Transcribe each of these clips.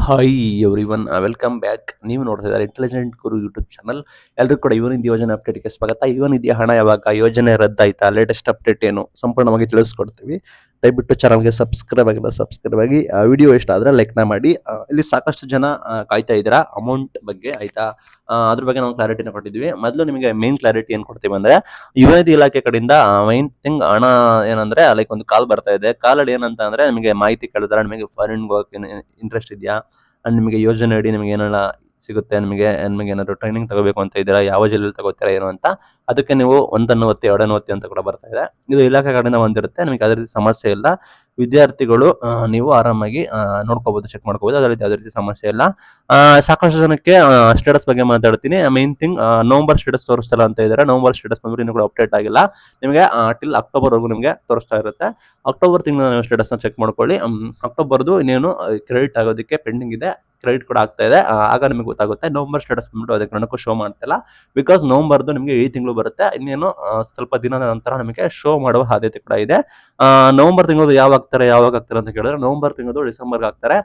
Hi everyone welcome back. ನೀವು ನೋಡ್ತಾ ಇದ್ದಾರೆ ಇಂಟೆಲಿಜೆಂಟ್ ಗುರು ಯೂಟ್ಯೂಬ್ ಚಾನಲ್. ಎಲ್ಲರೂ ಕೂಡ ಯುವ ನಿಧಿ ಯೋಜನೆ ಅಪ್ಡೇಟ್ಗೆ ಸ್ವಾಗತ. ಯುವ ನಿಧಿ ಹಣ ಯಾವಾಗ, ಯೋಜನೆ ರದ್ದಾಯ್ತಾ, ಲೇಟೆಸ್ಟ್ ಅಪ್ಡೇಟ್ ಏನು ಸಂಪೂರ್ಣವಾಗಿ ತಿಳಿಸ್ಕೊಡ್ತೀವಿ. ದಯವಿಟ್ಟು ಚಾನಲ್ಗೆ ಸಬ್ಸ್ಕ್ರೈಬ್ ಆಗಿಲ್ಲ, ಸಬ್ಸ್ಕ್ರೈಬ್ ಆಗಿ. ವಿಡಿಯೋ ಇಷ್ಟ ಆದರೆ ಲೈಕ್ನ ಮಾಡಿ. ಇಲ್ಲಿ ಸಾಕಷ್ಟು ಜನ ಕಾಯ್ತಾ ಇದ್ದೀರಾ ಅಮೌಂಟ್ ಬಗ್ಗೆ, ಆಯ್ತಾ. ಅದ್ರ ಬಗ್ಗೆ ನಾವು ಕ್ಲಾರಿಟಿನ ಕೊಟ್ಟಿದ್ವಿ. ಮೊದಲು ನಿಮಗೆ ಮೇನ್ ಕ್ಲಾರಿಟಿ ಏನು ಕೊಡ್ತೀವಿ ಅಂದ್ರೆ, ಯುವ ನಿಧಿ ಇಲಾಖೆ ಕಡೆಯಿಂದ ಮೈನ್ ಥಿಂಗ್ ಹಣ ಏನಂದ್ರೆ ಲೈಕ್ ಒಂದು ಕಾಲ್ ಬರ್ತಾ ಇದೆ. ಕಾಲಲ್ಲಿ ಏನಂತ ಅಂದ್ರೆ ನಿಮಗೆ ಮಾಹಿತಿ ಕೇಳಿದ್ರೆ ನಿಮಗೆ ಫಾರಿನ್ ಹೋಗಕ್ಕೆ ಇಂಟ್ರೆಸ್ಟ್ ಇದೆಯಾ, ಅಂಡ್ ನಿಮಗೆ ಯೋಜನೆ ಅಡಿ ನಿಮಗೆ ಏನೆಲ್ಲ ಸಿಗುತ್ತೆ, ನಿಮಗೆ ನಿಮಗೆ ಏನಾದ್ರು ಟ್ರೈನಿಂಗ್ ತಗೋಬೇಕು ಅಂತ ಇದ್ದೀರಾ, ಯಾವ ಜಿಲ್ಲೆಯಲ್ಲಿ ತಗೋತೀರಾ ಏನು ಅಂತ, ಅದಕ್ಕೆ ನೀವು ಒಂದನ್ನು ಒತ್ತಿ ಎರಡನ್ನು ಒತ್ತಿ ಅಂತ ಕೂಡ ಬರ್ತಾ ಇದೆ. ಇದು ಇಲಾಖೆ ಕಡೆಯಿಂದ ಒಂದಿರುತ್ತೆ, ನಿಮಗೆ ಅದೇ ರೀತಿ ಸಮಸ್ಯೆ ಇಲ್ಲ. ವಿದ್ಯಾರ್ಥಿಗಳು ನೀವು ಆರಾಮಾಗಿ ನೋಡ್ಕೋಬಹುದು, ಚೆಕ್ ಮಾಡ್ಕೋಬಹುದು, ಅದೇ ರೀತಿ ಯಾವುದೇ ರೀತಿ ಸಮಸ್ಯೆ ಇಲ್ಲ. ಸಾಕಷ್ಟು ಜನಕ್ಕೆ ಸ್ಟೇಟಸ್ ಬಗ್ಗೆ ಮಾತಾಡ್ತೀನಿ. ಮೇನ್ ಥಿಂಗ್ ನವಂಬರ್ ಸ್ಟೇಟಸ್ ತೋರಿಸ್ತಲ್ಲ ಅಂತ ಇದ್ದಾರೆ. ನವಂಬರ್ ಸ್ಟೇಟಸ್ ಬಂದ್ರೆ ಇನ್ನೂ ಕೂಡ ಅಪ್ಡೇಟ್ ಆಗಿಲ್ಲ. ನಿಮಗೆ ಟಿಲ್ ಅಕ್ಟೋಬರ್ವರೆಗೂ ನಿಮಗೆ ತೋರಿಸ್ತಾ ಇರುತ್ತೆ. ಅಕ್ಟೋಬರ್ ತಿಂಗಳ ಸ್ಟೇಟಸ್ನ ಚೆಕ್ ಮಾಡ್ಕೊಳ್ಳಿ. ಅಕ್ಟೋಬರ್ದು ಇನ್ನೇನು ಕ್ರೆಡಿಟ್ ಆಗೋದಕ್ಕೆ ಪೆಂಡಿಂಗ್ ಇದೆ, ಕ್ರೆಡಿಟ್ ಕೂಡ ಆಗ್ತಾ ಇದೆ. ಆಗ ನಿಮಗೆ ಗೊತ್ತಾಗುತ್ತೆ. ನವಂಬರ್ ಸ್ಟೇಟಸ್ ಬಂದ್ಬಿಟ್ಟು ಅದಕ್ಕೆ ನನಗೂ ಶೋ ಮಾಡ್ತಿಲ್ಲ, ಬಿಕಾಸ್ ನವಂಬರ್ದು ನಿಮಗೆ ಈ ತಿಂಗಳು ಬರುತ್ತೆ. ಇನ್ನೇನು ಸ್ವಲ್ಪ ದಿನದ ನಂತರ ನಿಮಗೆ ಶೋ ಮಾಡುವ ಸಾಧ್ಯತೆ ಕೂಡ ಇದೆ. ನವಂಬರ್ ತಿಂಗಳು ಯಾವಾಗ ಆಗ್ತಾರೆ ಅಂತ ಕೇಳಿದ್ರೆ, ನವಂಬರ್ ತಿಂಗಳು ಡಿಸೆಂಬರ್ಗೆ ಆಗ್ತಾರೆ,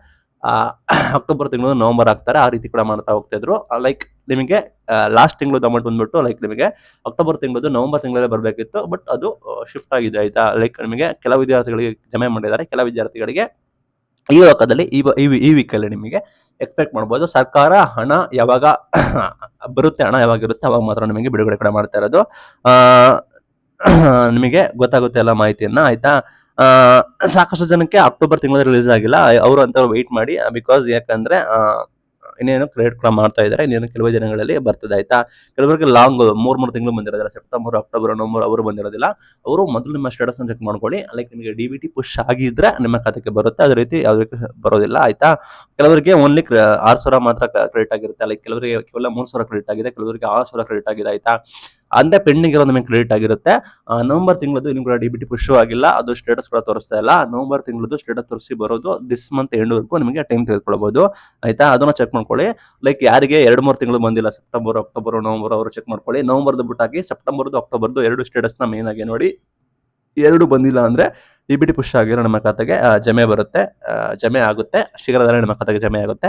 ಅಕ್ಟೋಬರ್ ತಿಂಗಳು ನವಂಬರ್ ಆಗ್ತಾರೆ. ಆ ರೀತಿ ಕೂಡ ಮಾಡ್ತಾ ಹೋಗ್ತಾ ಇದ್ರು. ಲೈಕ್ ನಿಮಗೆ ಲಾಸ್ಟ್ ತಿಂಗಳು ಅಮೌಂಟ್ ಬಂದ್ಬಿಟ್ಟು ಲೈಕ್ ನಿಮಗೆ ಅಕ್ಟೋಬರ್ ತಿಂಗಳದು ನವಂಬರ್ ತಿಂಗಳಲ್ಲೇ ಬರಬೇಕಿತ್ತು, ಬಟ್ ಅದು ಶಿಫ್ಟ್ ಆಗಿದೆ, ಆಯ್ತಾ. ಲೈಕ್ ನಿಮಗೆ ಕೆಲವು ವಿದ್ಯಾರ್ಥಿಗಳಿಗೆ ಜಮೆ ಮಾಡಿದ್ದಾರೆ, ಕೆಲವು ವಿದ್ಯಾರ್ಥಿಗಳಿಗೆ ಈ ಲೋಕದಲ್ಲಿ ಈ ವೀಕಲ್ಲಿ ನಿಮಗೆ ಎಕ್ಸ್ಪೆಕ್ಟ್ ಮಾಡ್ಬೋದು. ಸರ್ಕಾರ ಹಣ ಯಾವಾಗ ಬರುತ್ತೆ, ಹಣ ಯಾವಾಗ ಇರುತ್ತೆ ಅವಾಗ ಮಾತ್ರ ನಿಮಗೆ ಬಿಡುಗಡೆ ಕೂಡ ಮಾಡ್ತಾ ಇರೋದು. ಆ ನಿಮಗೆ ಗೊತ್ತಾಗುತ್ತೆ ಎಲ್ಲ ಮಾಹಿತಿಯನ್ನ, ಆಯ್ತಾ. ಸಾಕಷ್ಟು ಜನಕ್ಕೆ ಅಕ್ಟೋಬರ್ ತಿಂಗಳಲ್ಲಿ ರಿಲೀಸ್ ಆಗಿಲ್ಲ, ಅವರು ಅಂತ ವೆಯ್ಟ್ ಮಾಡಿ. ಬಿಕಾಸ್ ಯಾಕಂದ್ರೆ ಇನ್ನೇನು ಕ್ರೆಡಿಟ್ ಕೂಡ ಮಾಡ್ತಾ ಇದ್ದಾರೆ, ಇನ್ನೇನು ಕೆಲವು ದಿನಗಳಲ್ಲಿ ಬರ್ತದೆ, ಆಯ್ತಾ. ಕೆಲವರಿಗೆ ಲಾಂಗ್ ಮೂರು ತಿಂಗಳು ಬಂದಿರೋದಿಲ್ಲ, ಸೆಪ್ಟೆಂಬರ್, ಅಕ್ಟೋಬರ್, ನವಂಬರ್ ಅವರು ಬಂದಿರೋದಿಲ್ಲ. ಅವರು ಮೊದಲು ನಿಮ್ಮ ಸ್ಟೇಟಸ್ ಚೆಕ್ ಮಾಡ್ಕೊಳ್ಳಿ. ಲೈಕ್ ನಿಮಗೆ ಡಿ-ಬಿ-ಟಿ ಪುಷ್ ಆಗಿದ್ರೆ ನಿಮ್ಮ ಖಾತೆಗೆ ಬರುತ್ತೆ, ಅದೇ ರೀತಿ ಯಾವುದೇ ಬರೋದಿಲ್ಲ, ಆಯ್ತಾ. ಕೆಲವರಿಗೆ ಓನ್ಲಿ 6,000 ಮಾತ್ರ ಕ್ರೆಡಿಟ್ ಆಗಿರುತ್ತೆ. ಲೈಕ್ ಕೆಲವರಿಗೆ ಕೇವಲ 3,000 ಕ್ರೆಡಿಟ್ ಆಗಿದೆ, ಕೆಲವರಿಗೆ 6,000 ಕ್ರೆಡಿಟ್ ಆಗಿದೆ, ಆಯ್ತಾ. ಅಂದೇ ಪೆಂಡಿಂಗ್ ಇರೋದು ನಿಮಗೆ ಕ್ರೆಡಿಟ್ ಆಗಿರುತ್ತೆ. ನವಂಬರ್ ತಿಂಗಳದ್ದು ಇನ್ನೂ ಕೂಡ ಡಿ-ಬಿ-ಟಿ ಪುಷ್ ಆಗಿಲ್ಲ, ಅದು ಸ್ಟೇಟಸ್ ಕೂಡ ತೋರಿಸ್ತಾ ಇಲ್ಲ. ನವಂಬರ್ ತಿಂಗಳದ್ದು ಸ್ಟೇಟಸ್ ತೋರಿಸಿ ಬರೋದು ದಿಸ್ ಮಂತ್ ಎಂಡ್ವರೆಗೂ ನಿಮಗೆ ಟೈಮ್ ತೆಗೆದುಕೊಳ್ಬಹುದು, ಆಯ್ತಾ. ಅದನ್ನ ಚೆಕ್ ಮಾಡ್ಕೊಳ್ಳಿ. ಲೈಕ್ ಯಾರಿಗೆ 2-3 ತಿಂಗಳು ಬಂದಿಲ್ಲ, ಸೆಪ್ಟೆಂಬರ್, ಅಕ್ಟೋಬರ್, ನವಂಬರ್, ಅವರು ಚೆಕ್ ಮಾಡ್ಕೊಳ್ಳಿ. ನವಂಬರ್ದು ಬಿಟ್ಟಾಕಿ ಸೆಪ್ಟೆಂಬರ್ದು, ಅಕ್ಟೋಬರ್ದು ಎರಡು ಸ್ಟೇಟಸ್ನ ಮೇನ್ ಆಗಿ ನೋಡಿ. ಎರಡು ಬಂದಿಲ್ಲ ಅಂದ್ರೆ ಡಿ-ಬಿ-ಟಿ ಪುಷ್ ಆಗಿರೋ ನಮ್ಮ ಖಾತೆಗೆ ಜಮೆ ಬರುತ್ತೆ, ಜಮೆ ಆಗುತ್ತೆ, ಶೀಘ್ರದಲ್ಲೇ ನಮ್ಮ ಖಾತೆಗೆ ಜಮೆ ಆಗುತ್ತೆ.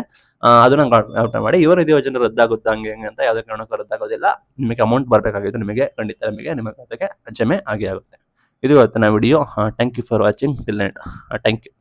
ಅದನ್ನ ಔಟ್ ಮಾಡಿ. ಯುವ ನಿಧಿ ಯೋಜನೆ ರದ್ದಾಗುತ್ತೆ ಹಂಗೆ ಅಂತ ಯಾವುದೇ ಕಾರಣಕ್ಕೂ ರದ್ದಾಗೋದಿಲ್ಲ. ನಿಮಗೆ ಅಮೌಂಟ್ ಬರಬೇಕಾಗಿದ್ದು ನಿಮಗೆ ಖಂಡಿತ ನಿಮಗೆ ನಿಮ್ಮ ಖಾತೆಗೆ ಜಮೆ ಆಗಿ ಆಗುತ್ತೆ. ಇದು ಇವತ್ತಿನ video. Thank you for watching till end. Thank you.